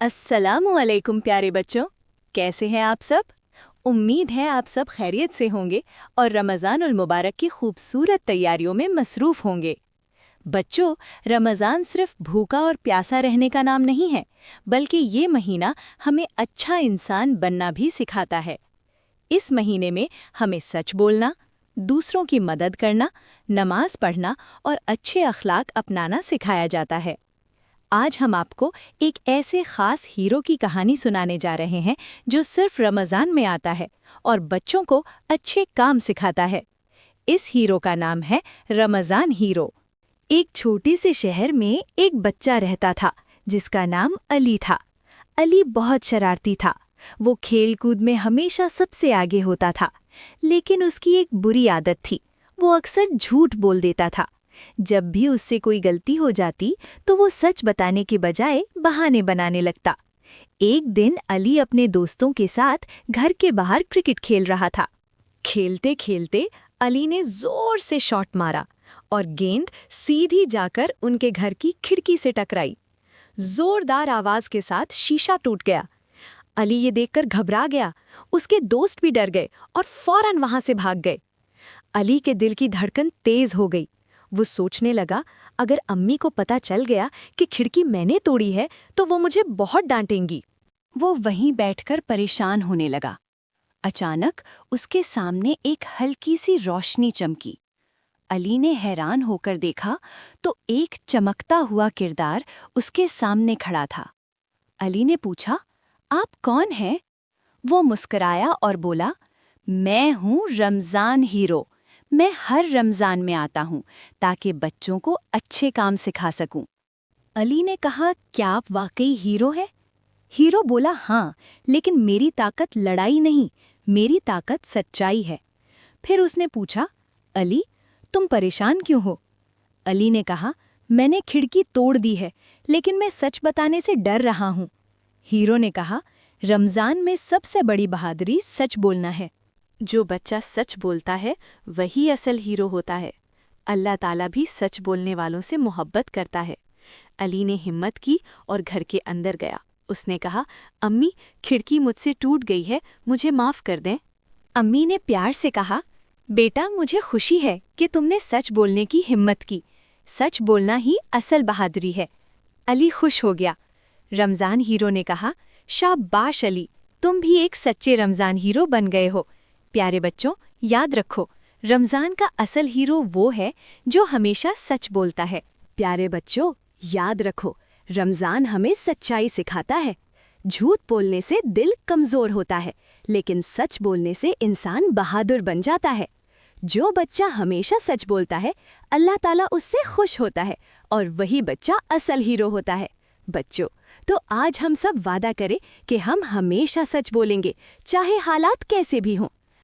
अस्सलामु अलैकुम प्यारे बच्चों, कैसे हैं आप सब? उम्मीद है आप सब खैरियत से होंगे और रमज़ानुल मुबारक की खूबसूरत तैयारियों में मसरूफ़ होंगे। बच्चों, रमज़ान सिर्फ भूखा और प्यासा रहने का नाम नहीं है, बल्कि ये महीना हमें अच्छा इंसान बनना भी सिखाता है। इस महीने में हमें सच बोलना, दूसरों की मदद करना, नमाज पढ़ना और अच्छे अखलाक अपनाना सिखाया जाता है। आज हम आपको एक ऐसे खास हीरो की कहानी सुनाने जा रहे हैं जो सिर्फ रमज़ान में आता है और बच्चों को अच्छे काम सिखाता है। इस हीरो का नाम है रमज़ान हीरो। एक छोटे से शहर में एक बच्चा रहता था जिसका नाम अली था। अली बहुत शरारती था। वो खेल कूद में हमेशा सबसे आगे होता था, लेकिन उसकी एक बुरी आदत थी। वो अक्सर झूठ बोल देता था। जब भी उससे कोई गलती हो जाती तो वो सच बताने के बजाय बहाने बनाने लगता। एक दिन अली अपने दोस्तों के साथ घर के बाहर क्रिकेट खेल रहा था। खेलते खेलते अली ने जोर से शॉट मारा और गेंद सीधी जाकर उनके घर की खिड़की से टकराई। जोरदार आवाज के साथ शीशा टूट गया। अली ये देखकर घबरा गया। उसके दोस्त भी डर गए और फौरन वहां से भाग गए। अली के दिल की धड़कन तेज हो गई। वो सोचने लगा, अगर अम्मी को पता चल गया कि खिड़की मैंने तोड़ी है तो वो मुझे बहुत डांटेंगी। वो वहीं बैठकर परेशान होने लगा। अचानक उसके सामने एक हल्की सी रोशनी चमकी। अली ने हैरान होकर देखा तो एक चमकता हुआ किरदार उसके सामने खड़ा था। अली ने पूछा, आप कौन हैं? वो मुस्कुराया और बोला, मैं हूँ रमज़ान हीरो। मैं हर रमज़ान में आता हूँ ताकि बच्चों को अच्छे काम सिखा सकूं। अली ने कहा, क्या आप वाकई हीरो हैं? हीरो बोला, हाँ, लेकिन मेरी ताकत लड़ाई नहीं, मेरी ताकत सच्चाई है। फिर उसने पूछा, अली, तुम परेशान क्यों हो? अली ने कहा, मैंने खिड़की तोड़ दी है, लेकिन मैं सच बताने से डर रहा हूँ। हीरो ने कहा, रमज़ान में सबसे बड़ी बहादुरी सच बोलना है। जो बच्चा सच बोलता है वही असल हीरो होता है। अल्लाह ताला भी सच बोलने वालों से मोहब्बत करता है। अली ने हिम्मत की और घर के अंदर गया। उसने कहा, अम्मी, खिड़की मुझसे टूट गई है, मुझे माफ़ कर दें। अम्मी ने प्यार से कहा, बेटा, मुझे खुशी है कि तुमने सच बोलने की हिम्मत की। सच बोलना ही असल बहादुरी है। अली खुश हो गया। रमज़ान हीरो ने कहा, शाबाश अली, तुम भी एक सच्चे रमज़ान हीरो बन गए हो। प्यारे बच्चों, याद रखो, रमज़ान का असल हीरो वो है जो हमेशा सच बोलता है। प्यारे बच्चों, याद रखो, रमज़ान हमें सच्चाई सिखाता है। झूठ बोलने से दिल कमज़ोर होता है, लेकिन सच बोलने से इंसान बहादुर बन जाता है। जो बच्चा हमेशा सच बोलता है, अल्लाह ताला उससे खुश होता है और वही बच्चा असल हीरो होता है। बच्चों, तो आज हम सब वादा करें कि हम हमेशा सच बोलेंगे, चाहे हालात कैसे भी हों।